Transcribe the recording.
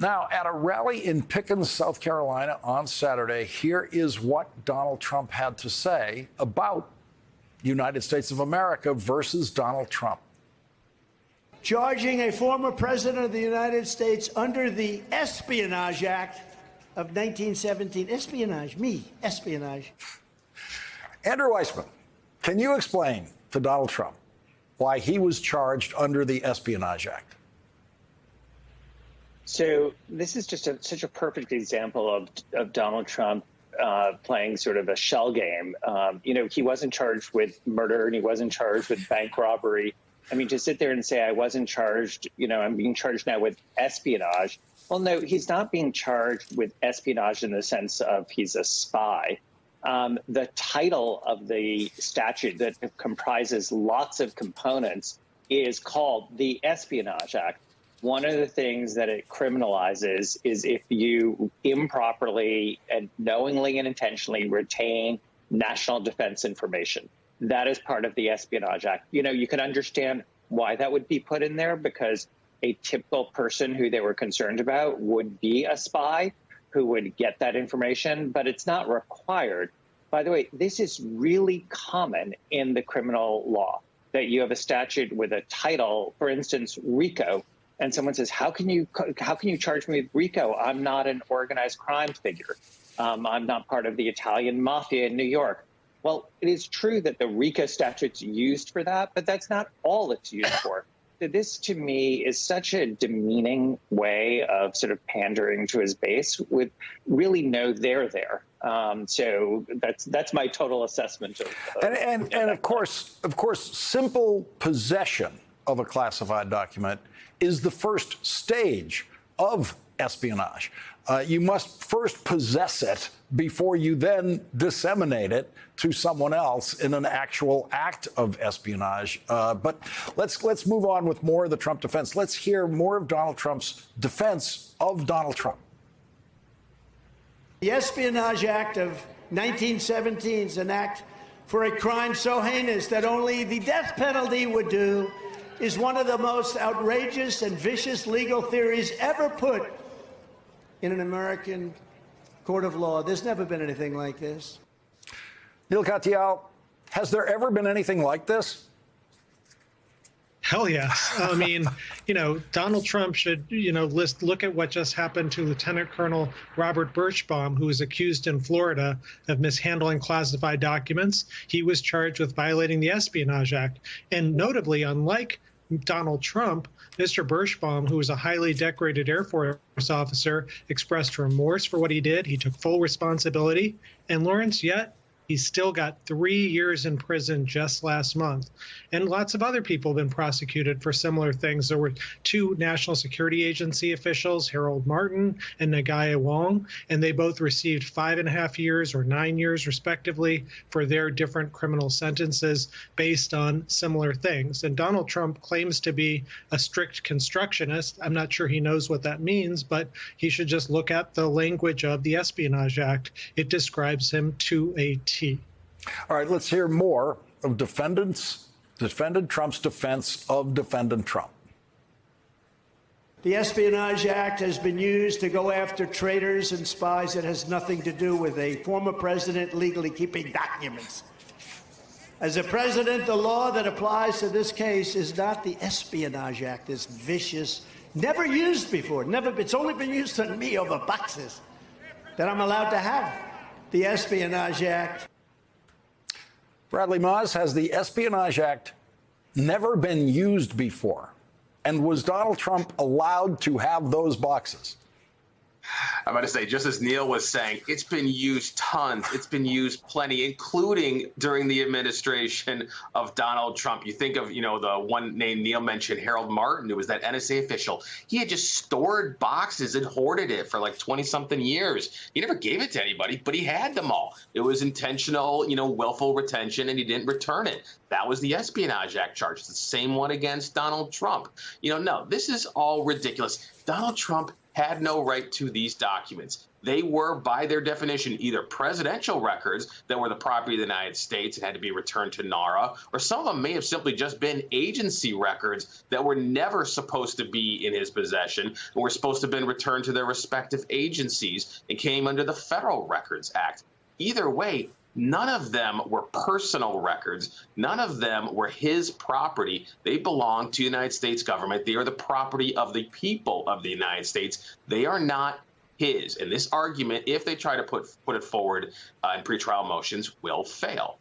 Now, at a rally in Pickens, South Carolina on Saturday, here is what Donald Trump had to say about United States of America versus Donald Trump. Charging a former president of the United States under the Espionage Act of 1917. Espionage, espionage. Andrew Weissmann, can you explain to Donald Trump why he was charged under the Espionage Act? So this is just such a perfect example of Donald Trump playing sort of a shell game. He wasn't charged with murder and he wasn't charged with bank robbery. I mean, to sit there and say, I wasn't charged, I'm being charged now with espionage. Well, no, he's not being charged with espionage in the sense of he's a spy. The title of the statute that comprises lots of components is called the Espionage Act. One of the things that it criminalizes is if you improperly and knowingly and intentionally retain national defense information. That is part of the Espionage Act. You can understand why that would be put in there, because a typical person who they were concerned about would be a spy who would get that information, but it's not required. By the way, this is really common in the criminal law, that you have a statute with a title, for instance, RICO, and someone says, how can you charge me with RICO? I'm not an organized crime figure. I'm not part of the Italian mafia in New York. Well, it is true that the RICO statute's used for that, but that's not all it's used for. This, to me, is such a demeaning way of sort of pandering to his base with really no there there. So that's my total assessment of and of course, simple possession of a classified document is the first stage of espionage. You must first possess it before you then disseminate it to someone else in an actual act of espionage. But let's move on with more of the Trump defense. Let's hear more of Donald Trump's defense of Donald Trump. The Espionage Act of 1917 is an act for a crime so heinous that only the death penalty would do, is one of the most outrageous and vicious legal theories ever put in an American court of law. There's never been anything like this. Neil Katyal, has there ever been anything like this? Hell yes. I mean, Donald Trump should, look at what just happened to Lieutenant Colonel Robert Birchbaum, who was accused in Florida of mishandling classified documents. He was charged with violating the Espionage Act. And notably, unlike Donald Trump, Mr. Birchbaum, who was a highly decorated Air Force officer, expressed remorse for what he did. He took full responsibility. And Lawrence, yet he still got 3 years in prison just last month. And lots of other people have been prosecuted for similar things. There were 2 National Security Agency officials, Harold Martin and Nagaya Wong, and they both received 5.5 years or 9 years, respectively, for their different criminal sentences based on similar things. And Donald Trump claims to be a strict constructionist. I'm not sure he knows what that means, but he should just look at the language of the Espionage Act. It describes him to a T. All right, let's hear more of defendant Trump's defense of defendant Trump. The Espionage Act has been used to go after traitors and spies. It has nothing to do with a former president legally keeping documents. As a president, the law that applies to this case is not the Espionage Act, this vicious, never used before, it's only been used on me over boxes that I'm allowed to have. The Espionage Act. Bradley Moz, has the Espionage Act never been used before? And was Donald Trump allowed to have those boxes? I'm going to say, just as Neil was saying, it's been used tons. It's been used plenty, including during the administration of Donald Trump. You think of, the one name Neil mentioned, Harold Martin, who was that NSA official. He had just stored boxes and hoarded it for like 20-something years. He never gave it to anybody, but he had them all. It was intentional, willful retention, and he didn't return it. That was the Espionage Act charge. It's the same one against Donald Trump. No, this is all ridiculous. Donald Trump had no right to these documents. They were, by their definition, either presidential records that were the property of the United States and had to be returned to NARA, or some of them may have simply just been agency records that were never supposed to be in his possession and were supposed to have been returned to their respective agencies and came under the Federal Records Act. Either way, none of them were personal records. None of them were his property. They belong to the United States government. They are the property of the people of the United States. They are not his. And this argument, if they try to put it forward in pretrial motions, will fail.